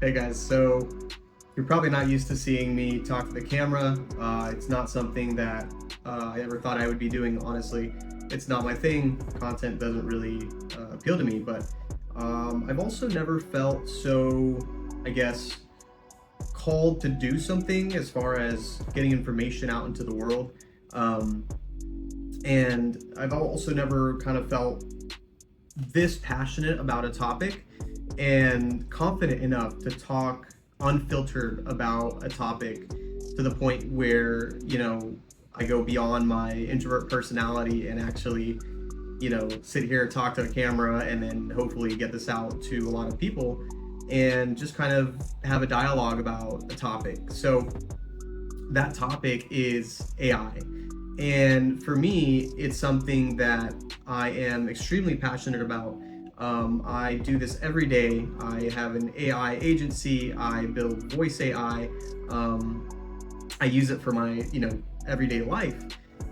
Hey guys, so you're probably not used to seeing me talk to the camera. It's not something that I ever thought I would be doing, honestly. It's not my thing. Content doesn't really appeal to me, but I've also never felt so, I guess, called to do something as far as getting information out into the world. Um, and I've also never kind of felt this passionate about a topic and confident enough to talk unfiltered about a topic to the point where, I go beyond my introvert personality and actually, sit here, talk to the camera, and then hopefully get this out to a lot of people and just kind of have a dialogue about a topic. So that topic is AI. And for me, it's something that I am extremely passionate about. I do this every day. I have an AI agency. I build voice AI. I use it for my, everyday life,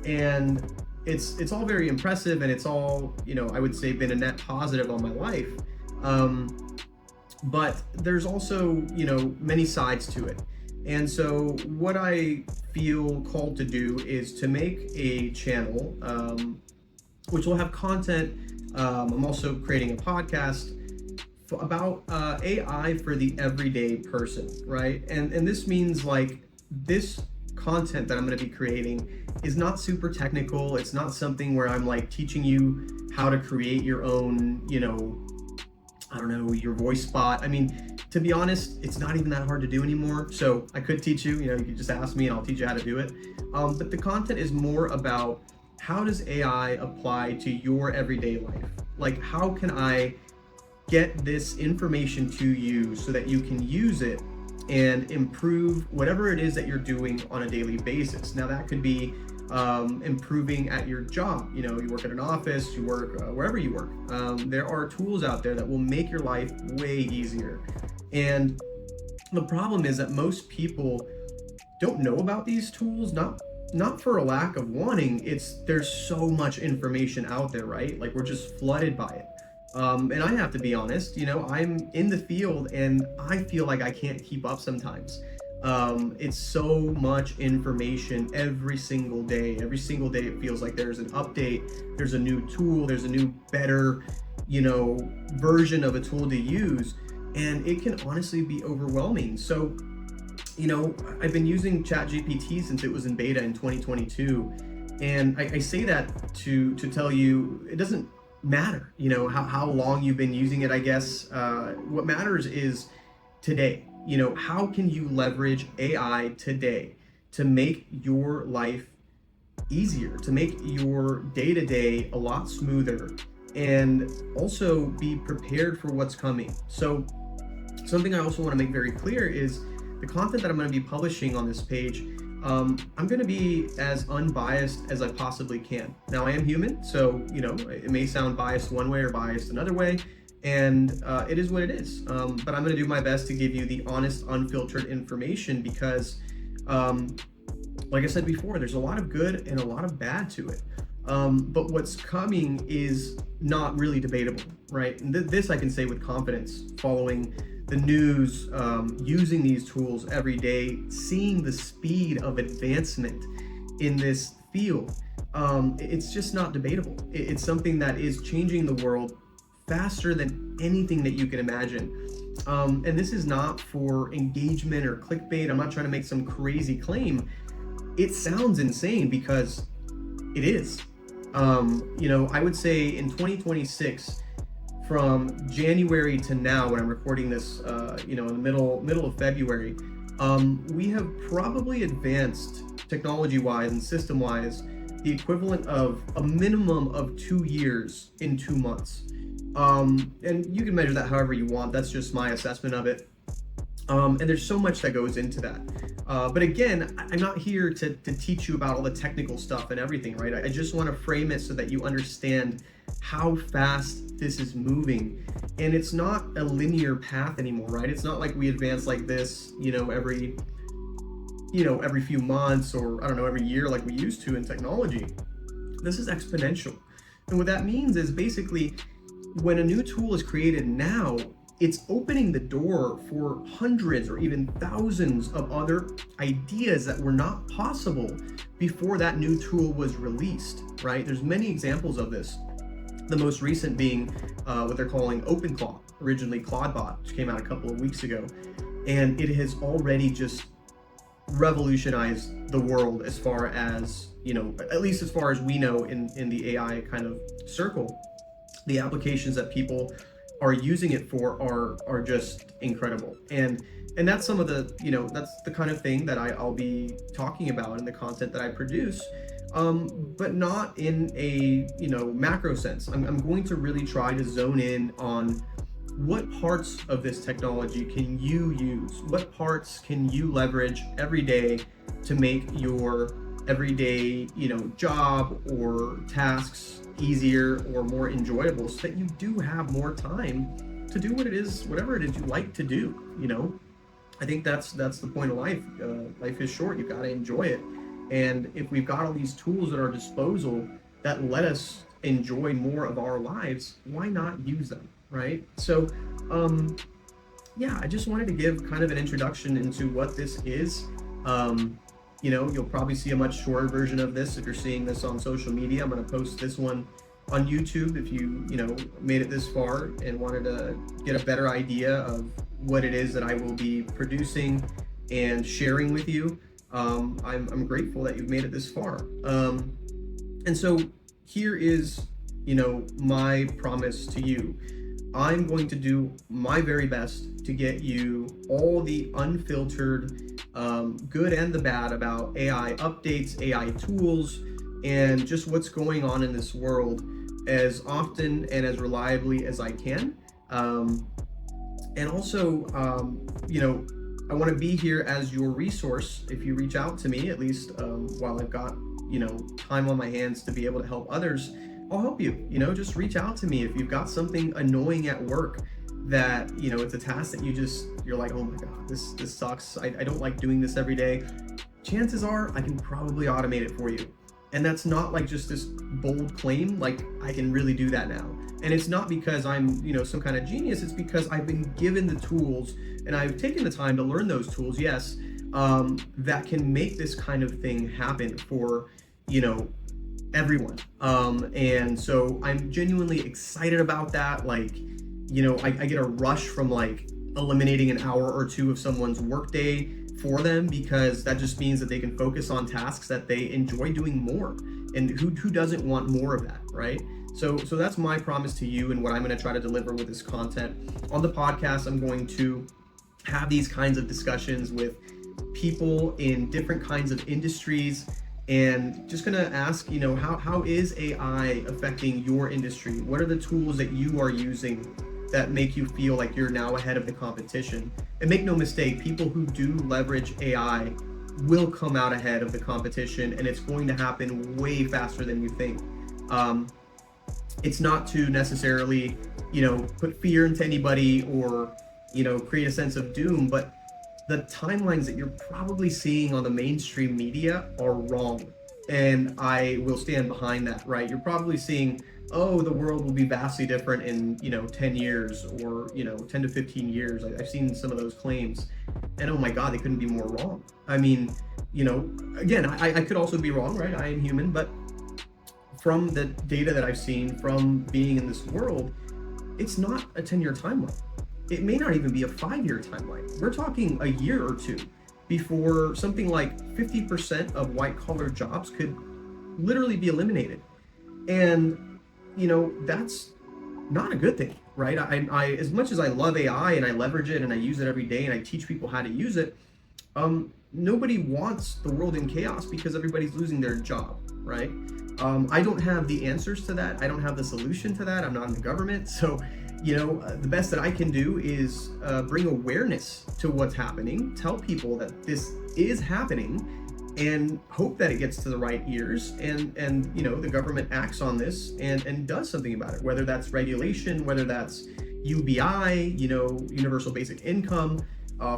and it's all very impressive, and it's all, I would say, been a net positive on my life. But there's also, many sides to it. And so what I feel called to do is to make a channel, which will have content. I'm also creating a podcast about AI for the everyday person, right? And this means like this content that I'm going to be creating is not super technical. It's not something where I'm like teaching you how to create your own, I don't know, your voice spot. I mean, to be honest, it's not even that hard to do anymore. So I could teach you, you could just ask me and I'll teach you how to do it. But the content is more about how does AI apply to your everyday life? Like, how can I get this information to you so that you can use it and improve whatever it is that you're doing on a daily basis? Now, that could be improving at your job. You work at an office, you work wherever you work. There are tools out there that will make your life way easier. And the problem is that most people don't know about these tools, not for a lack of wanting. There's so much information out there, right? Like, we're just flooded by it. And I have to be honest, I'm in the field and I feel like I can't keep up sometimes. It's so much information every single day. Every single day it feels like there's an update, there's a new tool, there's a new better, version of a tool to use. And it can honestly be overwhelming. So, I've been using ChatGPT since it was in beta in 2022. And I say that to tell you, it doesn't matter, how long you've been using it, I guess. What matters is today. How can you leverage AI today to make your life easier, to make your day-to-day a lot smoother, and also be prepared for what's coming? So something I also want to make very clear is the content that I'm going to be publishing on this page, I'm going to be as unbiased as I possibly can. Now, I am human, so, it may sound biased one way or biased another way, and it is what it is. But I'm going to do my best to give you the honest, unfiltered information because, like I said before, there's a lot of good and a lot of bad to it. But what's coming is not really debatable, right? And this I can say with confidence, following the news, using these tools every day, seeing the speed of advancement in this field. It's just not debatable. It's something that is changing the world faster than anything that you can imagine. And this is not for engagement or clickbait. I'm not trying to make some crazy claim. It sounds insane because it is. I would say in 2026, from January to now, when I'm recording this, in the middle of February, we have probably advanced technology-wise and system-wise the equivalent of a minimum of 2 years in 2 months. And you can measure that however you want. That's just my assessment of it. And there's so much that goes into that. But again, I'm not here to teach you about all the technical stuff and everything, right? I just want to frame it so that you understand how fast this is moving. And it's not a linear path anymore, right? It's not like we advance like this, every few months, or I don't know, every year like we used to in technology. This is exponential. And what that means is basically when a new tool is created now, it's opening the door for hundreds or even thousands of other ideas that were not possible before that new tool was released, right? There's many examples of this. The most recent being what they're calling OpenClaw, originally Claudebot, which came out a couple of weeks ago. And it has already just revolutionized the world as far as, at least as far as we know in the AI kind of circle. The applications that people are using it for are just incredible. And that's some of the, that's the kind of thing that I'll be talking about in the content that I produce. But not in a macro sense. I'm going to really try to zone in on what parts of this technology can you use? What parts can you leverage every day to make your everyday, job or tasks easier or more enjoyable, so that you do have more time to do whatever it is you like to do. I think that's the point of life. Life is short. You got to enjoy it. And if we've got all these tools at our disposal that let us enjoy more of our lives, why not use them, right? So, I just wanted to give kind of an introduction into what this is. You'll probably see a much shorter version of this if you're seeing this on social media. I'm going to post this one on YouTube if you made it this far and wanted to get a better idea of what it is that I will be producing and sharing with you. I'm grateful that you've made it this far. And so here is, my promise to you. I'm going to do my very best to get you all the unfiltered, good and the bad about AI updates, AI tools, and just what's going on in this world as often and as reliably as I can. And also, I want to be here as your resource. If you reach out to me, at least while I've got, time on my hands to be able to help others, I'll help you. Just reach out to me if you've got something annoying at work that, it's a task that you're like, oh my God, this sucks. I don't like doing this every day. Chances are I can probably automate it for you. And that's not like just this bold claim, like I can really do that now. And it's not because I'm, some kind of genius. It's because I've been given the tools and I've taken the time to learn those tools, yes, that can make this kind of thing happen for, everyone. And so I'm genuinely excited about that. Like, I get a rush from like eliminating an hour or two of someone's workday for them, because that just means that they can focus on tasks that they enjoy doing more. And who doesn't want more of that, right? So that's my promise to you and what I'm going to try to deliver with this content. On the podcast, I'm going to have these kinds of discussions with people in different kinds of industries, and just going to ask, how is AI affecting your industry? What are the tools that you are using that make you feel like you're now ahead of the competition? And make no mistake, people who do leverage AI will come out ahead of the competition, and it's going to happen way faster than you think. It's not to necessarily, put fear into anybody or, create a sense of doom, but the timelines that you're probably seeing on the mainstream media are wrong. And I will stand behind that, right? You're probably seeing, oh, the world will be vastly different in, 10 years or, 10 to 15 years. I've seen some of those claims, and oh my God, they couldn't be more wrong. I mean, again, I could also be wrong, right? I am human, but from the data that I've seen from being in this world, it's not a 10-year timeline. It may not even be a 5-year timeline. We're talking a year or two before something like 50% of white-collar jobs could literally be eliminated. And, that's not a good thing, right? I as much as I love AI and I leverage it and I use it every day and I teach people how to use it, nobody wants the world in chaos because everybody's losing their job, right? I don't have the answers to that. I don't have the solution to that. I'm not in the government. So, the best that I can do is bring awareness to what's happening, tell people that this is happening, and hope that it gets to the right ears, and the government acts on this and does something about it, whether that's regulation, whether that's UBI, universal basic income,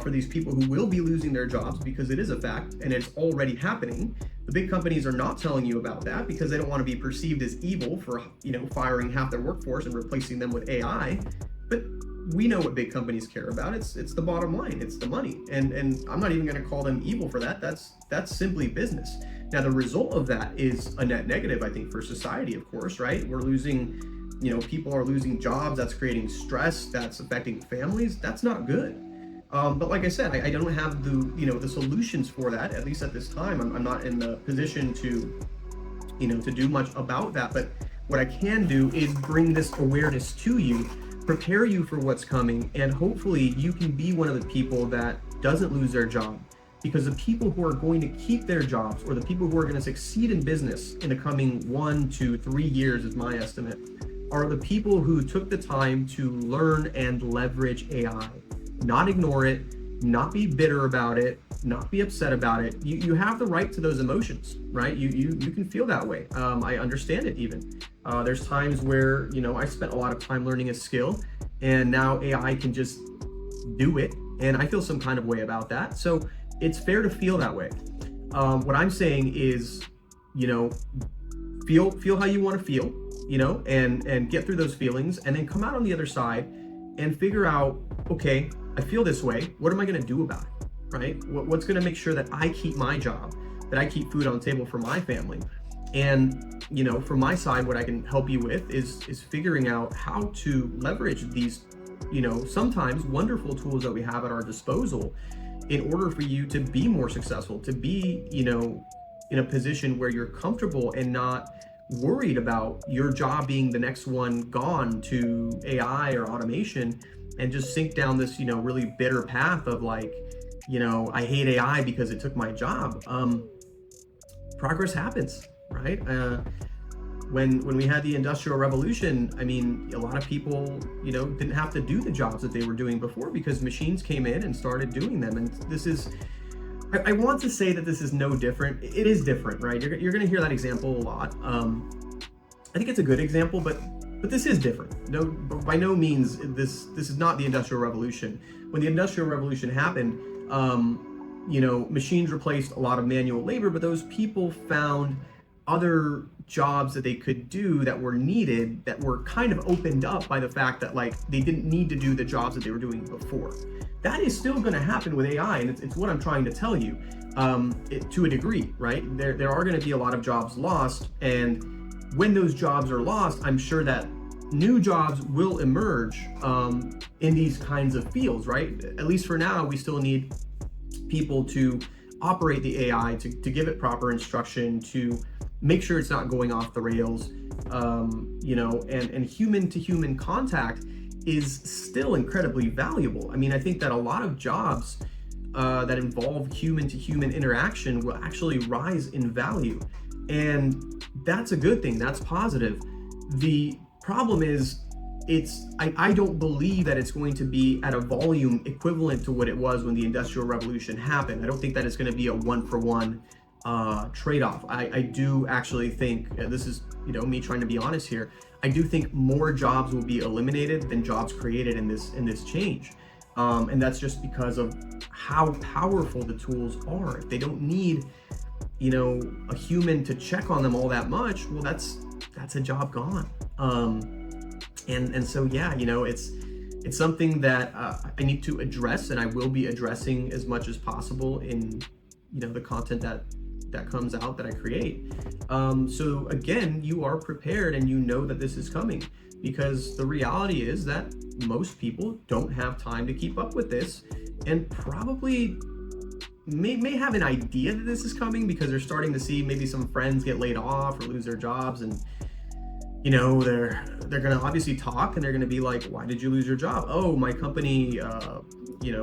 for these people who will be losing their jobs, because it is a fact and it's already happening. The big companies are not telling you about that because they don't want to be perceived as evil for, firing half their workforce and replacing them with AI. But we know what big companies care about. It's the bottom line. It's the money. And I'm not even going to call them evil for that. That's simply business. Now, the result of that is a net negative, I think, for society, of course, right? We're losing, people are losing jobs. That's creating stress. That's affecting families. That's not good. But like I said, I don't have the solutions for that, at least at this time. I'm not in the position to do much about that. But what I can do is bring this awareness to you, prepare you for what's coming, and hopefully you can be one of the people that doesn't lose their job. Because the people who are going to keep their jobs, or the people who are going to succeed in business in the coming 1 to 3 years, is my estimate, are the people who took the time to learn and leverage AI. Not ignore it, not be bitter about it, not be upset about it. You have the right to those emotions, right? You can feel that way. I understand it even. There's times where, I spent a lot of time learning a skill, and now AI can just do it, and I feel some kind of way about that. So it's fair to feel that way. What I'm saying is, feel how you want to feel, and get through those feelings, and then come out on the other side and figure out, okay, I feel this way. What am I going to do about it, right? What's going to make sure that I keep my job, that I keep food on the table for my family? And, from my side, what I can help you with is figuring out how to leverage these, sometimes wonderful tools that we have at our disposal in order for you to be more successful, to be, in a position where you're comfortable and not worried about your job being the next one gone to AI or automation, and just sink down this, really bitter path of like, I hate AI because it took my job. Progress happens, right? When we had the Industrial Revolution, I mean, a lot of people, didn't have to do the jobs that they were doing before because machines came in and started doing them. And this is, I want to say that this is no different. It is different, right? You're going to hear that example a lot. I think it's a good example, but this is different. No, by no means, this is not the Industrial Revolution. When the Industrial Revolution happened, machines replaced a lot of manual labor, but those people found other jobs that they could do that were needed, that were kind of opened up by the fact that like they didn't need to do the jobs that they were doing before. That is still going to happen with AI, and it's what I'm trying to tell you, to a degree, right? There are going to be a lot of jobs lost, and when those jobs are lost, I'm sure that new jobs will emerge in these kinds of fields, right? At least for now, we still need people to operate the AI, to give it proper instruction, to make sure it's not going off the rails, and human to human contact is still incredibly valuable. I mean, I think that a lot of jobs that involve human to human interaction will actually rise in value. And that's a good thing, that's positive. The problem is, I don't believe that it's going to be at a volume equivalent to what it was when the Industrial Revolution happened. I don't think that it's going to be a one-for-one trade-off. I do actually think, this is me trying to be honest here, I do think more jobs will be eliminated than jobs created in this change. And that's just because of how powerful the tools are. If they don't need a human to check on them all that much, well, that's a job gone. And so yeah, it's something that I need to address, and I will be addressing as much as possible in the content that comes out that I create. So again, you are prepared and you know that this is coming, because the reality is that most people don't have time to keep up with this, and probably may have an idea that this is coming because they're starting to see maybe some friends get laid off or lose their jobs, and they're gonna obviously talk, and they're gonna be like, why did you lose your job? Oh, my company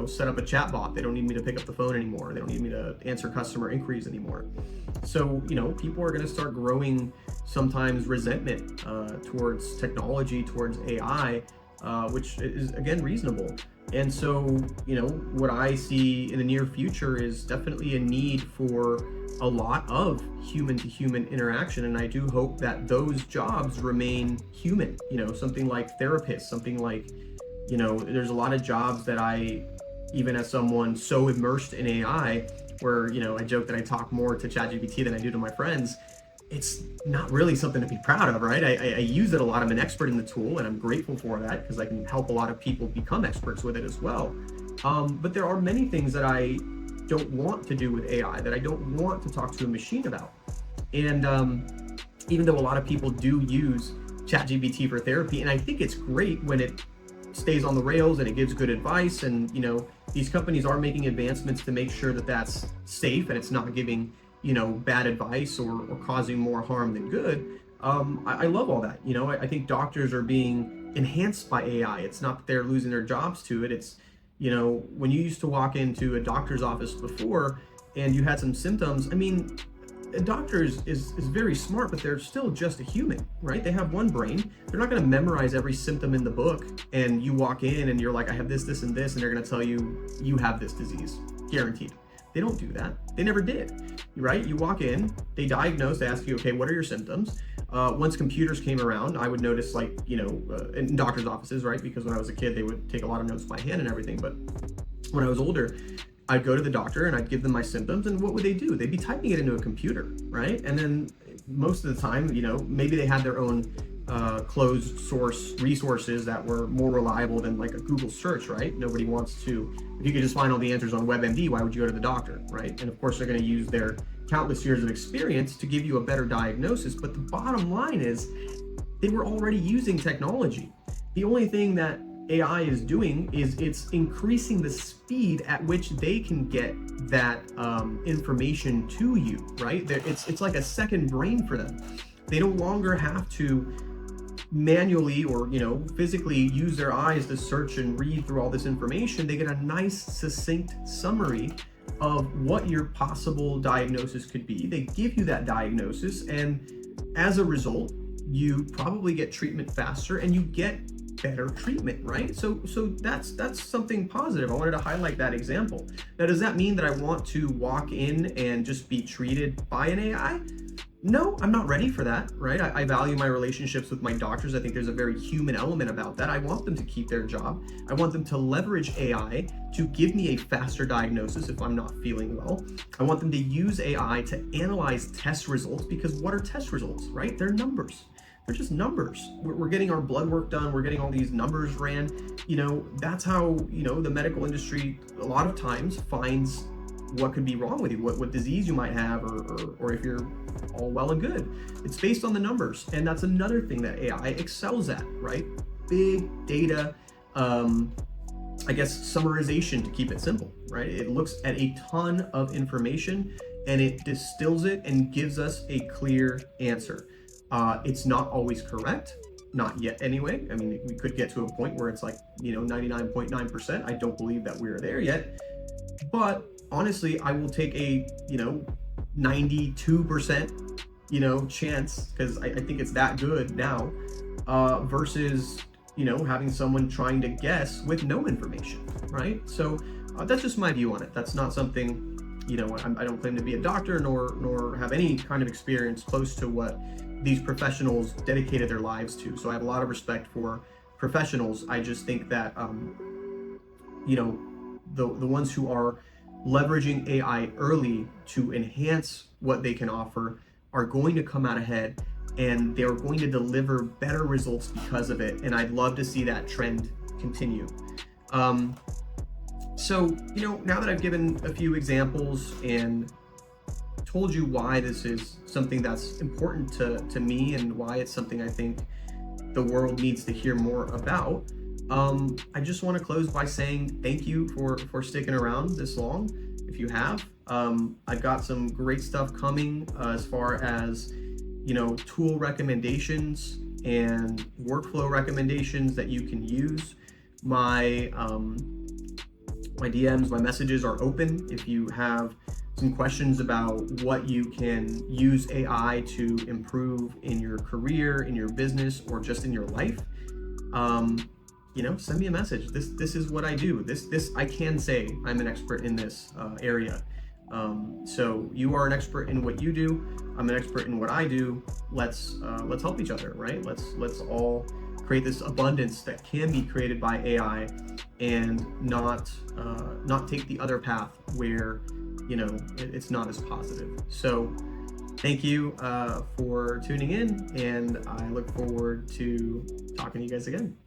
set up a chat bot. They don't need me to pick up the phone anymore. They don't need me to answer customer inquiries anymore. So people are gonna start growing sometimes resentment towards technology, towards AI, which is again reasonable. And so what I see in the near future is definitely a need for a lot of human to human interaction, and I do hope that those jobs remain human. Something like therapists, something like there's a lot of jobs that I, even as someone so immersed in AI, where I joke that I talk more to ChatGPT than I do to my friends. it's not really something to be proud of, right? I use it a lot. I'm an expert in the tool, and I'm grateful for that because I can help a lot of people become experts with it as well. But there are many things that I don't want to do with AI, that I don't want to talk to a machine about. And even though a lot of people do use ChatGPT for therapy, and I think it's great when it stays on the rails and it gives good advice, and these companies are making advancements to make sure that that's safe and it's not giving bad advice or causing more harm than good. I love all that. I think doctors are being enhanced by AI. It's not that they're losing their jobs to it. It's when you used to walk into a doctor's office before and you had some symptoms, I mean, a doctor is very smart, but they're still just a human, right? They have one brain. They're not going to memorize every symptom in the book, and you walk in and you're like, I have this, this, and this, and they're going to tell you, you have this disease, guaranteed. They don't do that. They never did, right? You walk in, they diagnose, they ask you, okay, what are your symptoms? Once computers came around, I would notice, like, in doctor's offices, right? Because when I was a kid, they would take a lot of notes by hand and everything. But when I was older, I'd go to the doctor and I'd give them my symptoms, and what would they do? They'd be typing it into a computer, right? And then most of the time, maybe they had their own closed source resources that were more reliable than like a Google search, right? Nobody wants to, if you could just find all the answers on WebMD, why would you go to the doctor, right? And of course, they're going to use their countless years of experience to give you a better diagnosis. But the bottom line is they were already using technology. The only thing that AI is doing is it's increasing the speed at which they can get that information to you, right? It's like a second brain for them. They no longer have to manually or physically use their eyes to search and read through all this information. They get a nice succinct summary of what your possible diagnosis could be. They give you that diagnosis, and as a result, you probably get treatment faster and you get better treatment, right? So that's something positive. I wanted to highlight that example. Now, does that mean that I want to walk in and just be treated by an AI? No, I'm not ready for that, right? I value my relationships with my doctors. I think there's a very human element about that. I want them to keep their job. I want them to leverage AI to give me a faster diagnosis if I'm not feeling well. I want them to use AI to analyze test results, because what are test results, right? They're numbers. They're just numbers. We're getting our blood work done. We're getting all these numbers ran. That's how, the medical industry a lot of times finds what could be wrong with you, what disease you might have, or if you're all well and good. It's based on the numbers. And that's another thing that AI excels at, right? Big data, I guess summarization, to keep it simple, right? It looks at a ton of information and it distills it and gives us a clear answer. It's not always correct, not yet anyway. I mean, we could get to a point where it's like, 99.9%. I don't believe that we're there yet. But honestly, I will take a, 92%, chance, because I think it's that good now, versus, having someone trying to guess with no information, right? So that's just my view on it. That's not something, I don't claim to be a doctor nor have any kind of experience close to what these professionals dedicated their lives to. So I have a lot of respect for professionals. I just think that, the ones who are leveraging AI early to enhance what they can offer are going to come out ahead, and they're going to deliver better results because of it. And I'd love to see that trend continue. So, now that I've given a few examples and told you why this is something that's important to me and why it's something I think the world needs to hear more about, I just want to close by saying thank you for sticking around this long. If you have, I've got some great stuff coming as far as, tool recommendations and workflow recommendations that you can use. My DMs, my messages are open. If you have some questions about what you can use AI to improve in your career, in your business, or just in your life, send me a message. This is what I do. This I can say I'm an expert in this area. So you are an expert in what you do. I'm an expert in what I do. Let's help each other, right? Let's all create this abundance that can be created by AI, and not take the other path where it's not as positive. So Thank you for tuning in, and I look forward to talking to you guys again.